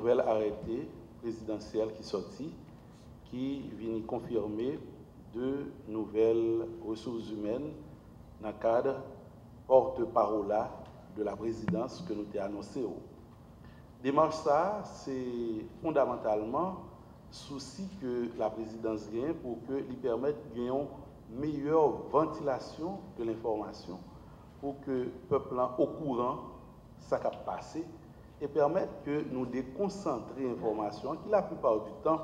nouvel arrêté présidentiel qui sortit, qui vient confirmer de nouvelles ressources humaines dans le cadre porte-parole de la présidence que nous avons annoncé. Démarche ça, c'est fondamentalement souci que la présidence gagne pour que lui permette de gagner une meilleure ventilation de l'information, pour que le peuple au courant ça qui a passé et permettre que nous déconcentrer l'information qui la plupart du temps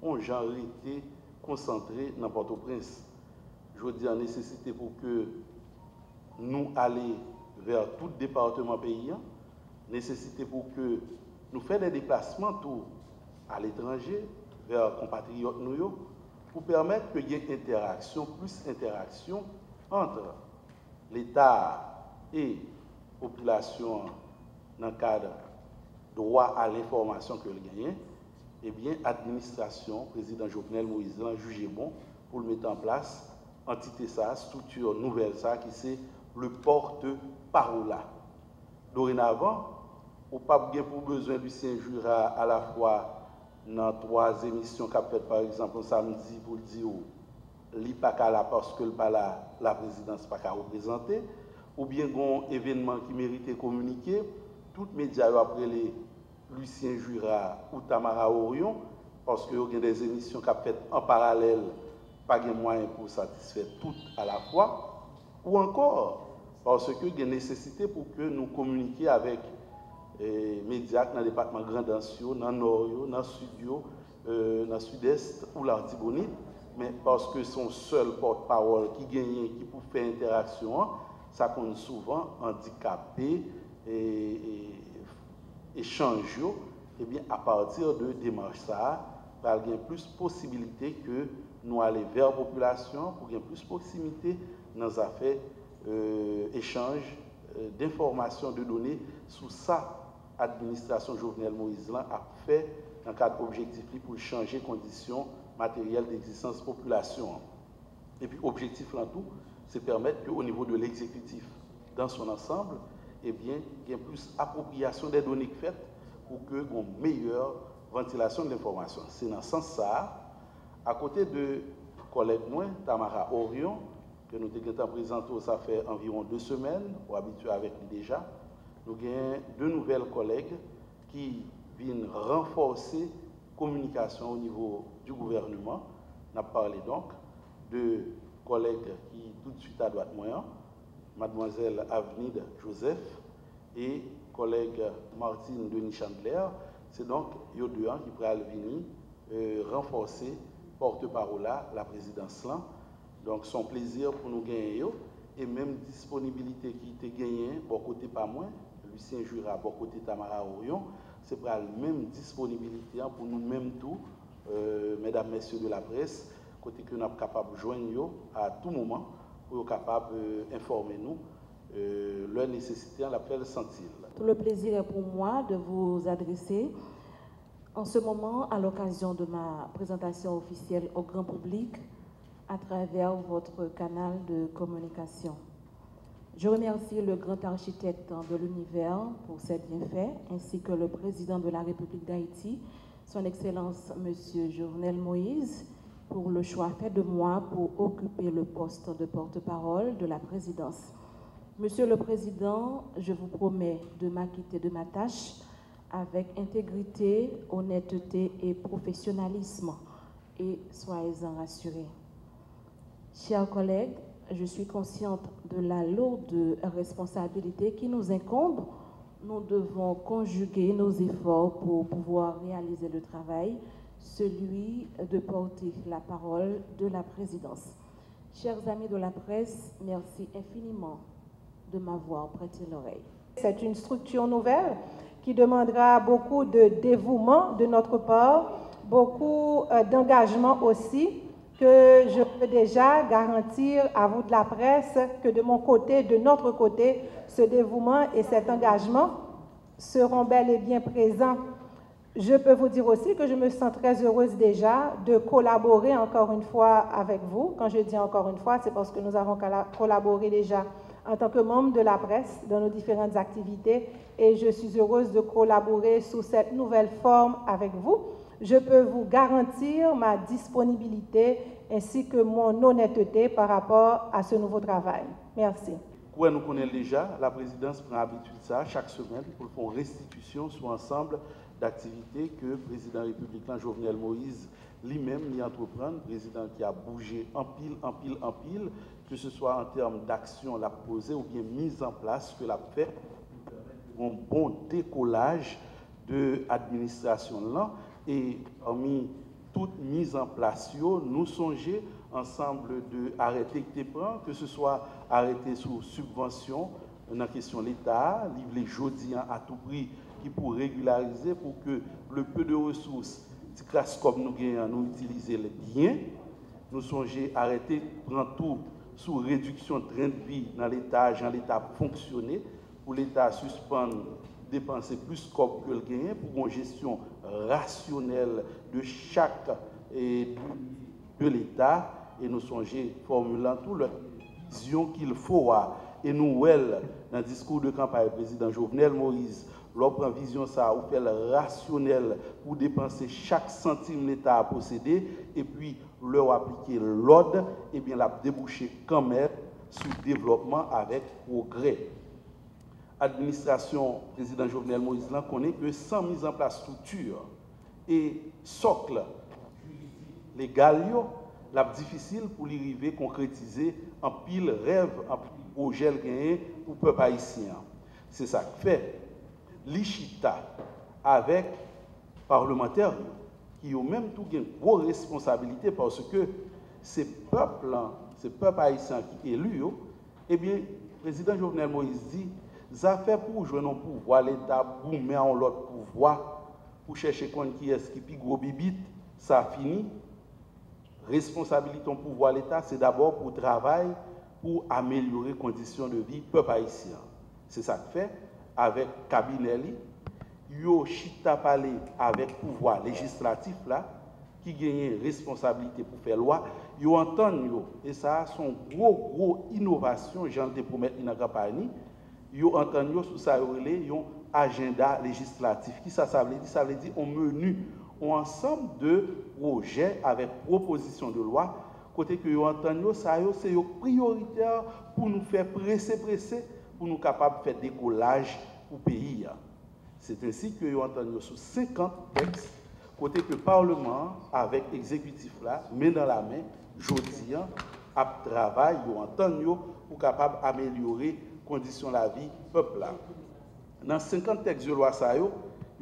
ont genre été concentrés dans Port-au-Prince. Je veux dire, nécessité pour que nous allions vers tout département paysan, nécessité pour que nous fassions des déplacements tout à l'étranger, vers compatriotes nous, pour permettre qu'il y ait plus interaction entre l'État et la population dans le cadre droit à l'information que le gagne. Eh bien, l'administration, président Jovenel Moïse, l'a jugé bon pour le mettre en place, entité ça, structure nouvelle ça, qui c'est le porte-parole. Dorénavant, on n'a pas pour besoin du Saint-Jura à la fois dans 3 émissions qu'a faites par exemple samedi pour dire li pas là parce que la présidence pas qu'à représenter, ou bien un événement qui méritait communiquer, tous les médias après les Lucien Jura ou Tamara Orion, parce qu'il y a des émissions qui ont fait en parallèle, pas de moyens pour satisfaire toutes à la fois, ou encore parce qu'il y a une nécessité pour que nous communiquions avec les médias dans le département Grand Ancio, dans le Nord, dans le Sud, dans le Sud-Est ou l'Artibonite, mais parce que son seul porte-parole qui gagne, qui peut faire interaction, ça compte souvent handicapé et échange, et bien à partir de démarche ça, il y a plus de possibilités que nous aller vers la population pour qu'il y ait plus de proximité dans les affaires échange d'informations, de données sous ça. L'administration Jovenel Moïse a fait un cadre objectif pour changer les conditions matérielles d'existence de la population. Et puis, l'objectif là tout, c'est permettre qu'au niveau de l'exécutif dans son ensemble, eh bien, il y ait plus d'appropriation des données faites pour qu'il y ait une meilleure ventilation de l'information. C'est dans ce sens-là, à côté de collègue moi, Tamara Orion, que nous avons présenté, ça fait environ 2 semaines, ou habitué avec lui déjà, nous avons 2 nouvelles collègues qui viennent renforcer la communication au niveau du gouvernement. On a parlé donc de collègues qui tout de suite à droite moyen, mademoiselle Avenide Joseph et collègue Martine Denis Chandler. C'est donc les 2 qui pourraient venir renforcer porte-parole la présidence là. Donc son plaisir pour nous gagner et même disponibilité qui était gagnée, bon côté pas moins, Lucien Jura, bon côté Tamara Orion, c'est pour la même disponibilité pour nous-mêmes tous, mesdames, messieurs de la presse, côté que nous sommes capables de joindre à tout moment pour être capables d'informer nous leur nécessité à l'appel sentir. Tout le plaisir est pour moi de vous adresser en ce moment à l'occasion de ma présentation officielle au grand public à travers votre canal de communication. Je remercie le grand architecte de l'univers pour ses bienfaits, ainsi que le président de la République d'Haïti, son Excellence M. Jovenel Moïse, pour le choix fait de moi pour occuper le poste de porte-parole de la présidence. Monsieur le Président, je vous promets de m'acquitter de ma tâche avec intégrité, honnêteté et professionnalisme, et soyez-en rassurés. Chers collègues, je suis consciente de la lourde responsabilité qui nous incombe. Nous devons conjuguer nos efforts pour pouvoir réaliser le travail, celui de porter la parole de la présidence. Chers amis de la presse, merci infiniment de m'avoir prêté l'oreille. C'est une structure nouvelle qui demandera beaucoup de dévouement de notre part, beaucoup d'engagement aussi, que je peux déjà garantir à vous de la presse que de mon côté, de notre côté, ce dévouement et cet engagement seront bel et bien présents. Je peux vous dire aussi que je me sens très heureuse déjà de collaborer encore une fois avec vous. Quand je dis encore une fois, c'est parce que nous avons collaboré déjà en tant que membre de la presse dans nos différentes activités et je suis heureuse de collaborer sous cette nouvelle forme avec vous. Je peux vous garantir ma disponibilité ainsi que mon honnêteté par rapport à ce nouveau travail. Merci. Oui, nous connaissons déjà, la présidence prend l'habitude de ça chaque semaine pour faire une restitution sur l'ensemble d'activités que le président républicain Jovenel Moïse lui-même y entreprend, président qui a bougé en pile, que ce soit en termes d'action la posée ou bien mise en place que l'a fait un bon décollage de l'administration là. Et parmi toute mise en place, nous songeons ensemble de arrêter que tu prends, que ce soit arrêter sous subvention, dans la question de l'État, livre les jodiens à tout prix qui pour régulariser, pour que le peu de ressources, comme nous gagnons, nous utiliser les biens. Nous songeons arrêter prendre tout sous réduction de train de vie dans l'État, l'État fonctionner, pour l'État suspendre dépenser plus que le gain pour une gestion rationnelle de chaque de l'État et nous songer formulant toute la vision qu'il faut et nous dans le discours de campagne président Jovenel Moïse l'on prend vision ça ou fait le rationnel pour dépenser chaque centime l'État a possédé et puis leur appliquer l'ordre et bien la déboucher quand même sous développement avec progrès. Administration président Jovenel Moïse connaît que sans mise en place structure et socle légal, la difficile pour y arriver concrétiser en pile rêve, en pile projet gagné pour le peuple haïtien. C'est ça que fait l'Ichita avec parlementaires qui ont même tout une grosse responsabilité parce que ces peuples haïtiens qui élus, eh bien, le président Jovenel Moïse dit ça fait pour jouer non pouvoir l'État pour mettre en l'autre pouvoir pour chercher qui est-ce qui plus gros bibite ça finit responsabilité en pouvoir l'État c'est d'abord pour travail pour améliorer les conditions de vie peuple haïtien c'est ça que fait avec cabinet yo chita parler avec pouvoir législatif là qui gagne responsabilité pour faire loi yo entendent yo et ça sont gros innovation gens te promettre dans campagne yo entendent sous ça un agenda législatif qui ça veut dire on menu un ensemble de projets avec proposition de loi côté que yo entendent ça c'est prioritaire pour nous faire presser pour nous capable faire décollage pour pays. C'est ainsi que yo entendent sous 50 textes côté que le parlement avec exécutif là main dans la main jodi a travail yo entendent pour capable améliorer conditions de la vie peuple là. Dans 50 textes de loi ça yo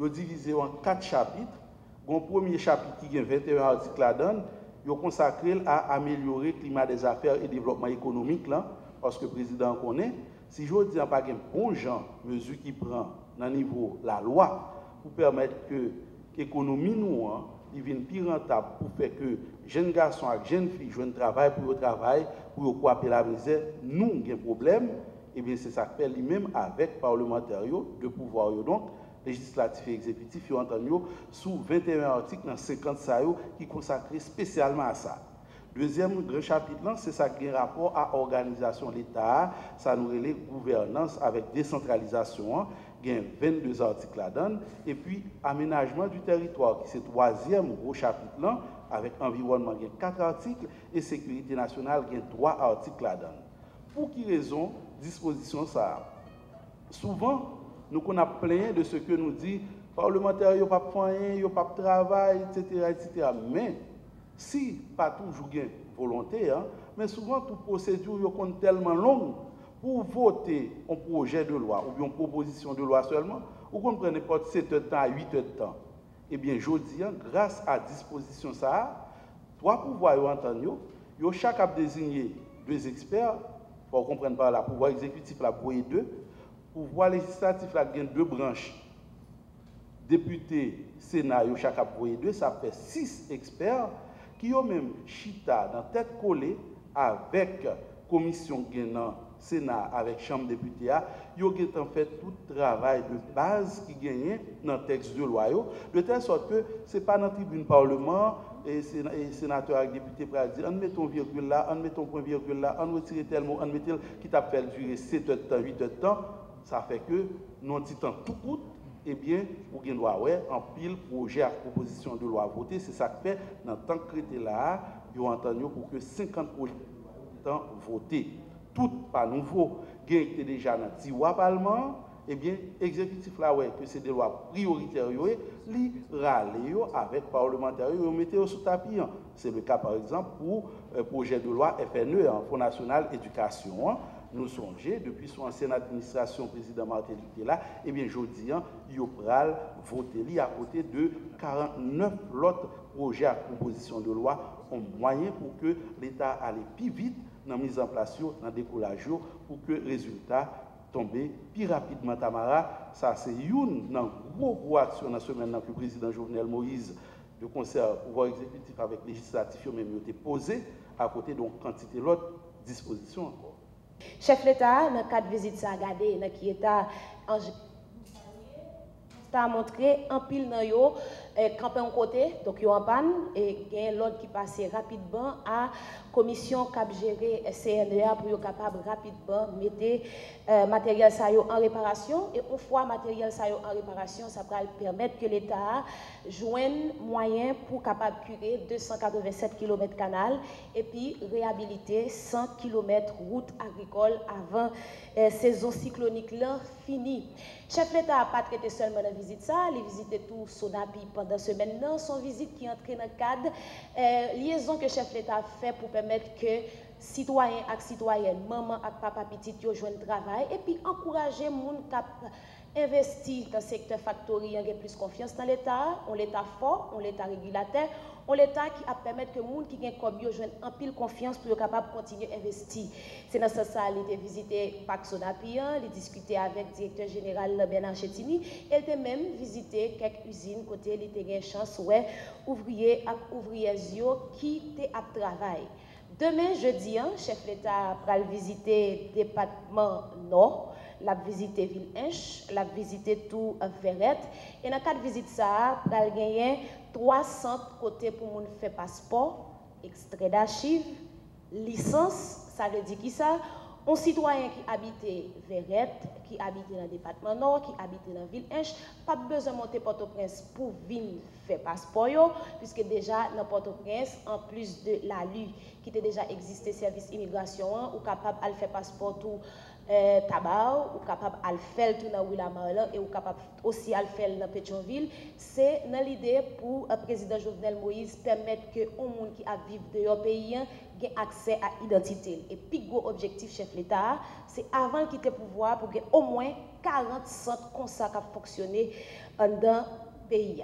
divisé en 4 chapitres. Un premier chapitre qui a 21 articles là-dedans, yo consacré à améliorer le climat des affaires et développement économique là parce que le président connaît si je dis pas un bon genre mesure qui prend dans niveau la loi pour permettre que l'économie nous il vienne plus rentable pour faire que jeunes garçons et jeunes filles jouent un travail pour couper la misère nous avons un problème et bien c'est ça que fait lui-même avec parlementaires de pouvoir donc législatif et exécutif yo entend sous 21 articles dans 50 ça qui consacré spécialement à ça. Deuxième grand chapitre c'est ça qui a rapport à organisation de l'État, ça nous relève gouvernance avec décentralisation, il y a 22 articles là-dedans et puis aménagement du territoire qui c'est troisième gros chapitre là avec environnement il y a 4 articles et sécurité nationale il y a 3 articles là-dedans. Pour qui raison disposition ça souvent nous connaissons plein de ce que nous dit parlementaires n'ont pas de moyens, n'ont pas de travail, etc. Mais si pas toujours gain volonté, mais souvent toute procédure est tellement longue pour voter un projet de loi ou bien une proposition de loi seulement, vous comprenez pas 7 heures de temps à 8 heures de temps. Eh bien, je dis, grâce à disposition ça, 3 pouvoirs entendent, chaque a désigné 2 experts, pour comprendre par là, pouvoir exécutif la pour 2. Pouvoir législatif là gagne 2 branches. Député, Sénat, chaque appuyer 2, ça fait 6 experts qui ont même chita dans tête collée avec commission gagnant Sénat avec Chambre députés, ils ont en fait tout travail de base qui gagne dans le texte de loi, de telle sorte que ce n'est pas dans la tribune Parlement et sénateur et député pour dire on met ton virgule là, on met ton point virgule là, on retire tel mot, on met tel qui t'a fait durer 7 heures de temps, 8 heures de temps. Ça fait que, non dit temps tout court, eh bien, vous avez en pile projet à proposition de loi votée. C'est ça que fait, dans tant que c'était là, ils ont entendu pour que 50 projets soient votés. Tout pas nouveau, qui était déjà dans le tiroir Parlement, eh bien, l'exécutif là, ouais, que c'est des lois prioritaires, li râler avec parlementaires, ils mettez sous tapis. C'est le cas, par exemple, pour le projet de loi FNE, Fonds national éducation. Nous songez, depuis son ancienne administration, président Martin Luther là, eh bien, je dis, il pral voter à côté de 49 autres projets à proposition de loi en moyen pour que l'État aille plus vite dans la mise en place, dans le décollage, pour que le résultat tombe plus rapidement. Tamara, ça c'est une gros action dans la semaine que le président Jovenel Moïse, de concert pouvoir exécutif avec législatif, même été posé à côté de quantité d'autres dispositions encore. Chef l'État, dans le cadre de visite, ça a regardé, dans qui État, ça a montré un pile dans yo, campé en côté, donc yo en panne, et il y a l'autre qui passe rapidement à commission cap gérer CNEA pour être capable rapidement mettre matériel ça en réparation, et une fois matériel ça en réparation, ça va permettre que l'État joigne moyen pour capable curer 287 km canal et puis réhabiliter 100 km route agricole avant saison cyclonique là finie. Chef l'État n'a pas traité seulement la visite ça, il visitait tout Sonapi pendant ce semaine. Son visite qui entre dans le cadre liaison que chef l'État fait pour permettre que citoyens et citoyennes, maman et papa petit yo joignent travail et puis encourager moun cap investir dans le secteur factory, en plus confiance dans l'État, on l'État fort, on l'État régulateur, on l'État qui a permettre que les gens qui ont comme yo joignent en pile confiance pour être capable de continuer à investir. C'est dans ce sens qu'il a visité Parc Sonapi, il a discuté avec le directeur général Bernard Chetini, et il a même visité quelques usines côté il a eu une chance ouais ouvriers et ouvrières qui étaient à travail. Demain jeudi, chef l'État va visiter le département Nord. La visiter ville Inch, la visiter tout Verret. Et dans le cadre de visite ça, il a gagné 300 côtés pour moun faire passeport, extrait d'archives, licence, ça veut dire qui ça? Un citoyen qui habite Verret, qui habite dans le département Nord, qui habite dans la ville Inch, pas besoin de monter Port-au-Prince pour venir faire passeport, puisque déjà dans Port-au-Prince, en plus de la LU, qui était déjà existé service immigration, ou capable de faire passeport tout tabac, ou capable de faire tout dans Willamar et ou capable aussi de faire dans Pétionville, c'est dans l'idée pour le président Jovenel Moïse permettre que les gens qui vivent de leur pays aient accès à l'identité. Et puis, gros objectif, chef l'État, c'est avant de quitter le pouvoir pour que au moins 40 centres comme ça fonctionner dans le pays.